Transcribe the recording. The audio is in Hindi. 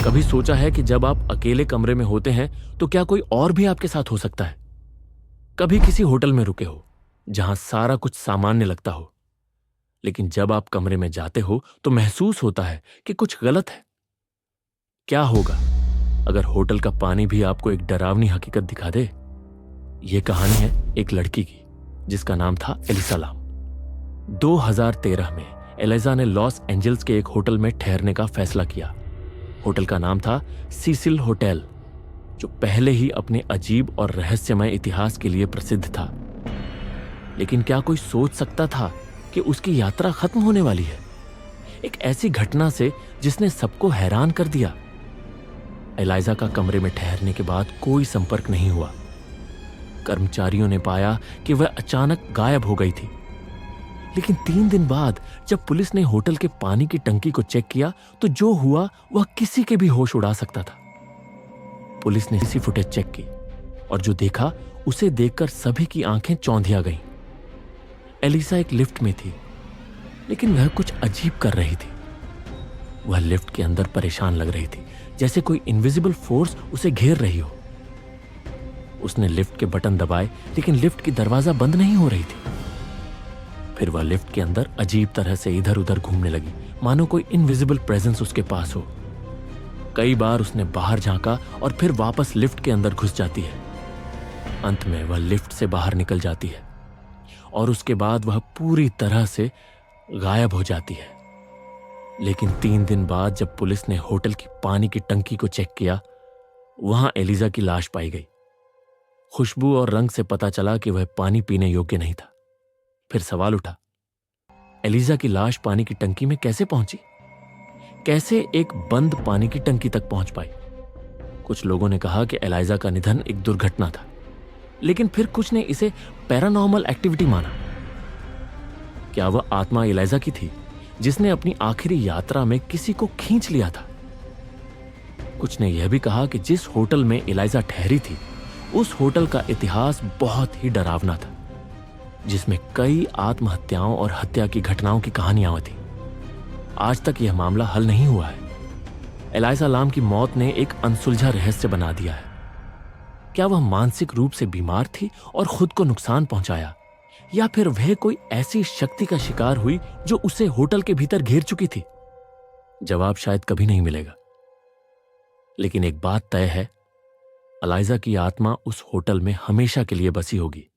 कभी सोचा है कि जब आप अकेले कमरे में होते हैं तो क्या कोई और भी आपके साथ हो सकता है? कभी किसी होटल में रुके हो जहां सारा कुछ सामान्य लगता हो, लेकिन जब आप कमरे में जाते हो तो महसूस होता है कि कुछ गलत है। क्या होगा अगर होटल का पानी भी आपको एक डरावनी हकीकत दिखा दे? यह कहानी है एक लड़की की जिसका नाम था एलिसा लाम। 2013 में एलिसा ने लॉस एंजल्स के एक होटल में ठहरने का फैसला किया। होटल का नाम था सीसिल होटल, जो पहले ही अपने अजीब और रहस्यमय इतिहास के लिए प्रसिद्ध था। लेकिन क्या कोई सोच सकता था कि उसकी यात्रा खत्म होने वाली है, एक ऐसी घटना से जिसने सबको हैरान कर दिया? एलिसा का कमरे में ठहरने के बाद कोई संपर्क नहीं हुआ। कर्मचारियों ने पाया कि वह अचानक गायब हो गई थी। लेकिन 3 दिन बाद जब पुलिस ने होटल के पानी की टंकी को चेक किया तो जो हुआ वह किसी के भी होश उड़ा सकता था। पुलिस ने इसी फुटेज चेक की और जो देखा उसे देखकर सभी की आंखें चौंधिया गईं। एलिसा एक लिफ्ट में थी, लेकिन वह कुछ अजीब कर रही थी। वह लिफ्ट के अंदर परेशान लग रही थी, जैसे कोई इनविजिबल फोर्स उसे घेर रही हो। उसने लिफ्ट के बटन दबाए, लेकिन लिफ्ट की दरवाजा बंद नहीं हो रही थी। फिर वह लिफ्ट के अंदर अजीब तरह से इधर उधर घूमने लगी, मानो कोई इनविजिबल प्रेजेंस उसके पास हो। कई बार उसने बाहर झांका और फिर वापस लिफ्ट के अंदर घुस जाती है। अंत में वह लिफ्ट से बाहर निकल जाती है और उसके बाद वह पूरी तरह से गायब हो जाती है। लेकिन 3 दिन बाद जब पुलिस ने होटल की पानी की टंकी को चेक किया, वहां एलिसा की लाश पाई गई। खुशबू और रंग से पता चला कि वह पानी पीने योग्य नहीं था। फिर सवाल उठा, एलिसा की लाश पानी की टंकी में कैसे पहुंची? कैसे एक बंद पानी की टंकी तक पहुंच पाई? कुछ लोगों ने कहा कि एलिसा का निधन एक दुर्घटना था, लेकिन फिर कुछ ने इसे पैरानॉर्मल एक्टिविटी माना। क्या वह आत्मा एलिसा की थी जिसने अपनी आखिरी यात्रा में किसी को खींच लिया था? कुछ ने यह भी कहा कि जिस होटल में एलिसा ठहरी थी, उस होटल का इतिहास बहुत ही डरावना था, जिसमें कई आत्महत्याओं और हत्या की घटनाओं की कहानियां थी। आज तक यह मामला हल नहीं हुआ है। एलिसा लाम की मौत ने एक अनसुलझा रहस्य बना दिया है। क्या वह मानसिक रूप से बीमार थी और खुद को नुकसान पहुंचाया, या फिर वह कोई ऐसी शक्ति का शिकार हुई जो उसे होटल के भीतर घेर चुकी थी? जवाब शायद कभी नहीं मिलेगा। लेकिन एक बात तय है, एलिसा की आत्मा उस होटल में हमेशा के लिए बसी होगी।